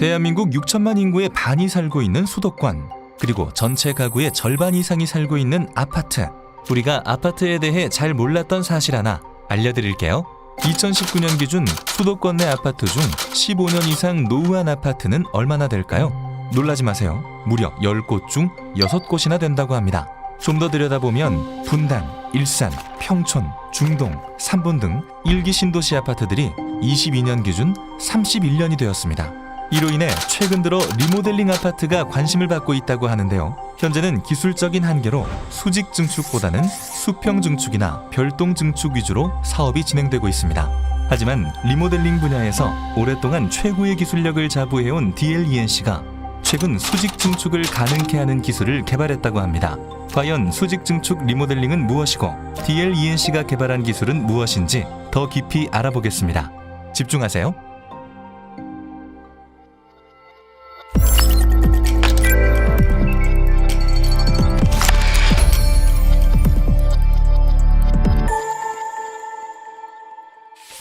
대한민국 6천만 인구의 반이 살고 있는 수도권, 그리고 전체 가구의 절반 이상이 살고 있는 아파트. 우리가 아파트에 대해 잘 몰랐던 사실 하나 알려드릴게요. 2019년 기준 수도권 내 아파트 중 15년 이상 노후한 아파트는 얼마나 될까요? 놀라지 마세요. 무려 10곳 중 6곳이나 된다고 합니다. 좀 더 들여다보면 분당, 일산, 평촌, 중동, 삼본 등 1기 신도시 아파트들이 22년 기준 31년이 되었습니다. 이로 인해 최근 들어 리모델링 아파트가 관심을 받고 있다고 하는데요. 현재는 기술적인 한계로 수직 증축보다는 수평 증축이나 별동 증축 위주로 사업이 진행되고 있습니다. 하지만 리모델링 분야에서 오랫동안 최고의 기술력을 자부해온 DLENC가 최근 수직 증축을 가능케 하는 기술을 개발했다고 합니다. 과연 수직 증축 리모델링은 무엇이고 DLENC가 개발한 기술은 무엇인지 더 깊이 알아보겠습니다. 집중하세요.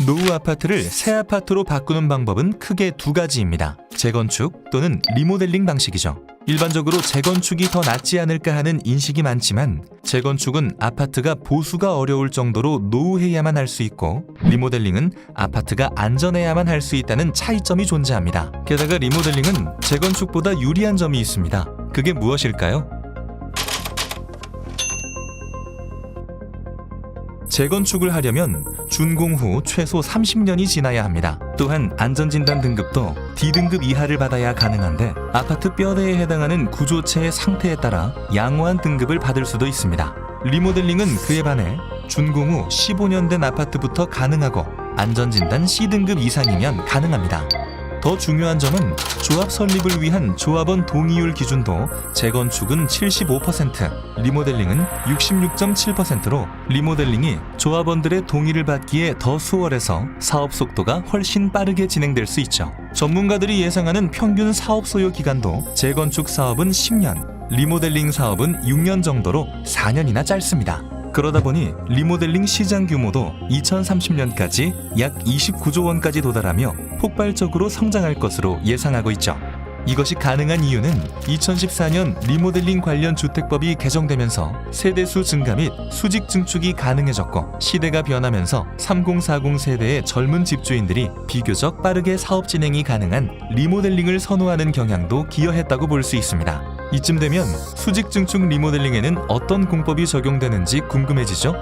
노후 아파트를 새 아파트로 바꾸는 방법은 크게 두 가지입니다. 재건축 또는 리모델링 방식이죠. 일반적으로 재건축이 더 낫지 않을까 하는 인식이 많지만 재건축은 아파트가 보수가 어려울 정도로 노후해야만 할 수 있고 리모델링은 아파트가 안전해야만 할 수 있다는 차이점이 존재합니다. 게다가 리모델링은 재건축보다 유리한 점이 있습니다. 그게 무엇일까요? 재건축을 하려면 준공 후 최소 30년이 지나야 합니다. 또한 안전진단 등급도 D등급 이하를 받아야 가능한데 아파트 뼈대에 해당하는 구조체의 상태에 따라 양호한 등급을 받을 수도 있습니다. 리모델링은 그에 반해 준공 후 15년 된 아파트부터 가능하고 안전진단 C등급 이상이면 가능합니다. 더 중요한 점은 조합 설립을 위한 조합원 동의율 기준도 재건축은 75%, 리모델링은 66.7%로 리모델링이 조합원들의 동의를 받기에 더 수월해서 사업 속도가 훨씬 빠르게 진행될 수 있죠. 전문가들이 예상하는 평균 사업 소요 기간도 재건축 사업은 10년, 리모델링 사업은 6년 정도로 4년이나 짧습니다. 그러다 보니 리모델링 시장 규모도 2030년까지 약 29조 원까지 도달하며 폭발적으로 성장할 것으로 예상하고 있죠. 이것이 가능한 이유는 2014년 리모델링 관련 주택법이 개정되면서 세대수 증가 및 수직 증축이 가능해졌고 시대가 변하면서 3040 세대의 젊은 집주인들이 비교적 빠르게 사업 진행이 가능한 리모델링을 선호하는 경향도 기여했다고 볼 수 있습니다. 이쯤 되면 수직 증축 리모델링에는 어떤 공법이 적용되는지 궁금해지죠?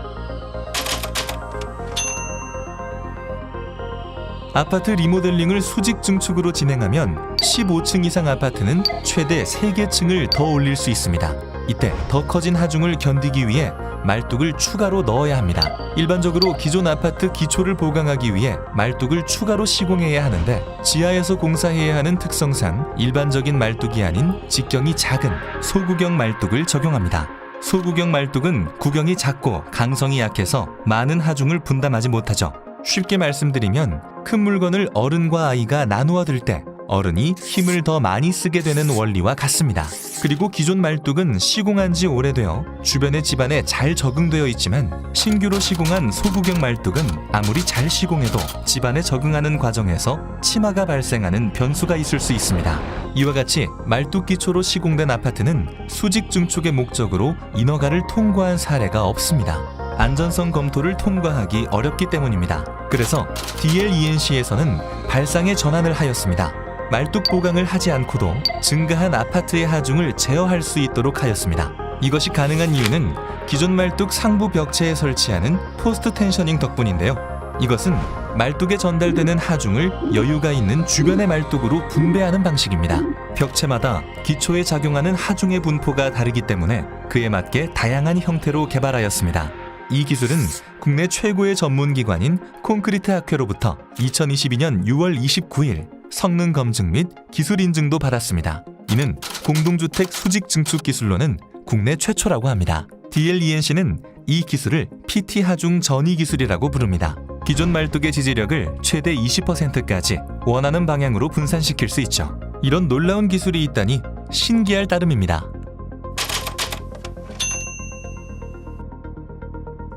아파트 리모델링을 수직 증축으로 진행하면 15층 이상 아파트는 최대 3개 층을 더 올릴 수 있습니다. 이때 더 커진 하중을 견디기 위해 말뚝을 추가로 넣어야 합니다. 일반적으로 기존 아파트 기초를 보강하기 위해 말뚝을 추가로 시공해야 하는데 지하에서 공사해야 하는 특성상 일반적인 말뚝이 아닌 직경이 작은 소구경 말뚝을 적용합니다. 소구경 말뚝은 구경이 작고 강성이 약해서 많은 하중을 분담하지 못하죠. 쉽게 말씀드리면 큰 물건을 어른과 아이가 나누어 들 때 어른이 힘을 더 많이 쓰게 되는 원리와 같습니다. 그리고 기존 말뚝은 시공한 지 오래되어 주변의 집안에 잘 적응되어 있지만 신규로 시공한 소구경 말뚝은 아무리 잘 시공해도 집안에 적응하는 과정에서 침하가 발생하는 변수가 있을 수 있습니다. 이와 같이 말뚝 기초로 시공된 아파트는 수직 증축의 목적으로 인허가를 통과한 사례가 없습니다. 안전성 검토를 통과하기 어렵기 때문입니다. 그래서 DLENC에서는 발상의 전환을 하였습니다. 말뚝 보강을 하지 않고도 증가한 아파트의 하중을 제어할 수 있도록 하였습니다. 이것이 가능한 이유는 기존 말뚝 상부 벽체에 설치하는 포스트 텐셔닝 덕분인데요. 이것은 말뚝에 전달되는 하중을 여유가 있는 주변의 말뚝으로 분배하는 방식입니다. 벽체마다 기초에 작용하는 하중의 분포가 다르기 때문에 그에 맞게 다양한 형태로 개발하였습니다. 이 기술은 국내 최고의 전문기관인 콘크리트 학회로부터 2022년 6월 29일 성능 검증 및 기술 인증도 받았습니다. 이는 공동주택 수직 증축 기술로는 국내 최초라고 합니다. DLENC는 이 기술을 PT 하중 전이 기술이라고 부릅니다. 기존 말뚝의 지지력을 최대 20%까지 원하는 방향으로 분산시킬 수 있죠. 이런 놀라운 기술이 있다니 신기할 따름입니다.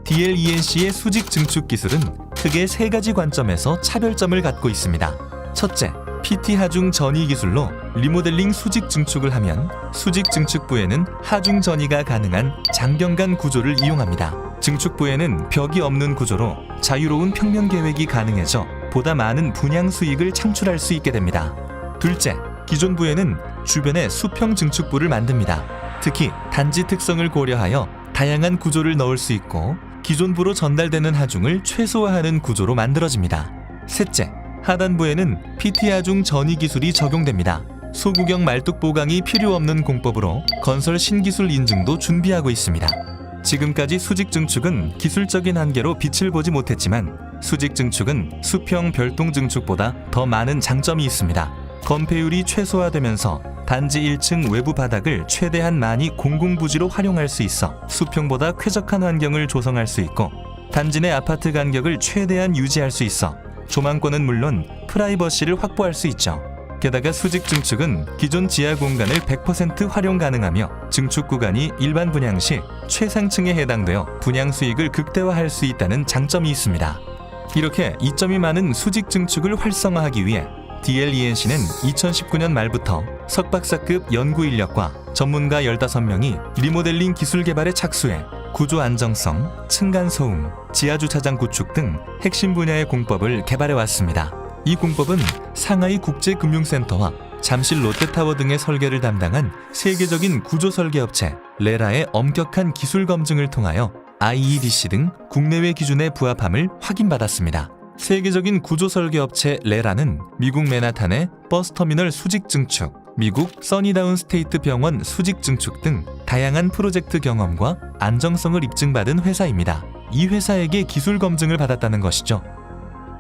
DLENC의 수직 증축 기술은 크게 3가지 관점에서 차별점을 갖고 있습니다. 첫째, PT 하중 전이 기술로 리모델링 수직 증축을 하면 수직 증축부에는 하중 전이가 가능한 장경간 구조를 이용합니다. 증축부에는 벽이 없는 구조로 자유로운 평면 계획이 가능해져 보다 많은 분양 수익을 창출할 수 있게 됩니다. 둘째, 기존 부에는 주변에 수평 증축부를 만듭니다. 특히 단지 특성을 고려하여 다양한 구조를 넣을 수 있고 기존 부로 전달되는 하중을 최소화하는 구조로 만들어집니다. 셋째, 하단부에는 PT 하중 전이 기술이 적용됩니다. 소구경 말뚝 보강이 필요 없는 공법으로 건설 신기술 인증도 준비하고 있습니다. 지금까지 수직 증축은 기술적인 한계로 빛을 보지 못했지만 수직 증축은 수평 별동 증축보다 더 많은 장점이 있습니다. 건폐율이 최소화되면서 단지 1층 외부 바닥을 최대한 많이 공공부지로 활용할 수 있어 수평보다 쾌적한 환경을 조성할 수 있고 단지 내 아파트 간격을 최대한 유지할 수 있어 조망권은 물론 프라이버시를 확보할 수 있죠. 게다가 수직 증축은 기존 지하 공간을 100% 활용 가능하며 증축 구간이 일반 분양 시 최상층에 해당되어 분양 수익을 극대화할 수 있다는 장점이 있습니다. 이렇게 이점이 많은 수직 증축을 활성화하기 위해 DLENC는 2019년 말부터 석박사급 연구 인력과 전문가 15명이 리모델링 기술 개발에 착수해 구조 안정성, 층간 소음, 지하주차장 구축 등 핵심 분야의 공법을 개발해 왔습니다. 이 공법은 상하이 국제금융센터와 잠실 롯데타워 등의 설계를 담당한 세계적인 구조 설계 업체 레라의 엄격한 기술 검증을 통하여 IEDC 등 국내외 기준에 부합함을 확인받았습니다. 세계적인 구조 설계 업체 레라는 미국 맨하탄의 버스터미널 수직 증축, 미국 써니다운 스테이트 병원 수직 증축 등 다양한 프로젝트 경험과 안정성을 입증받은 회사입니다. 이 회사에게 기술 검증을 받았다는 것이죠.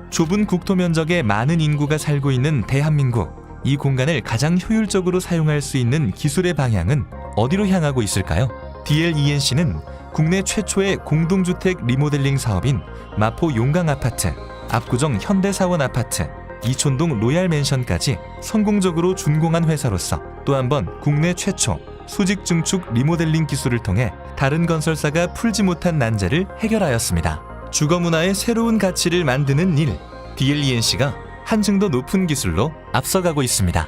좁은 국토 면적에 많은 인구가 살고 있는 대한민국, 이 공간을 가장 효율적으로 사용할 수 있는 기술의 방향은 어디로 향하고 있을까요? DLENC는 국내 최초의 공동주택 리모델링 사업인 마포 용강 아파트, 압구정 현대사원 아파트, 이촌동 로얄 맨션까지 성공적으로 준공한 회사로서 또 한 번 국내 최초 수직 증축 리모델링 기술을 통해 다른 건설사가 풀지 못한 난제를 해결하였습니다. 주거 문화의 새로운 가치를 만드는 일, DLENC가 한층 더 높은 기술로 앞서가고 있습니다.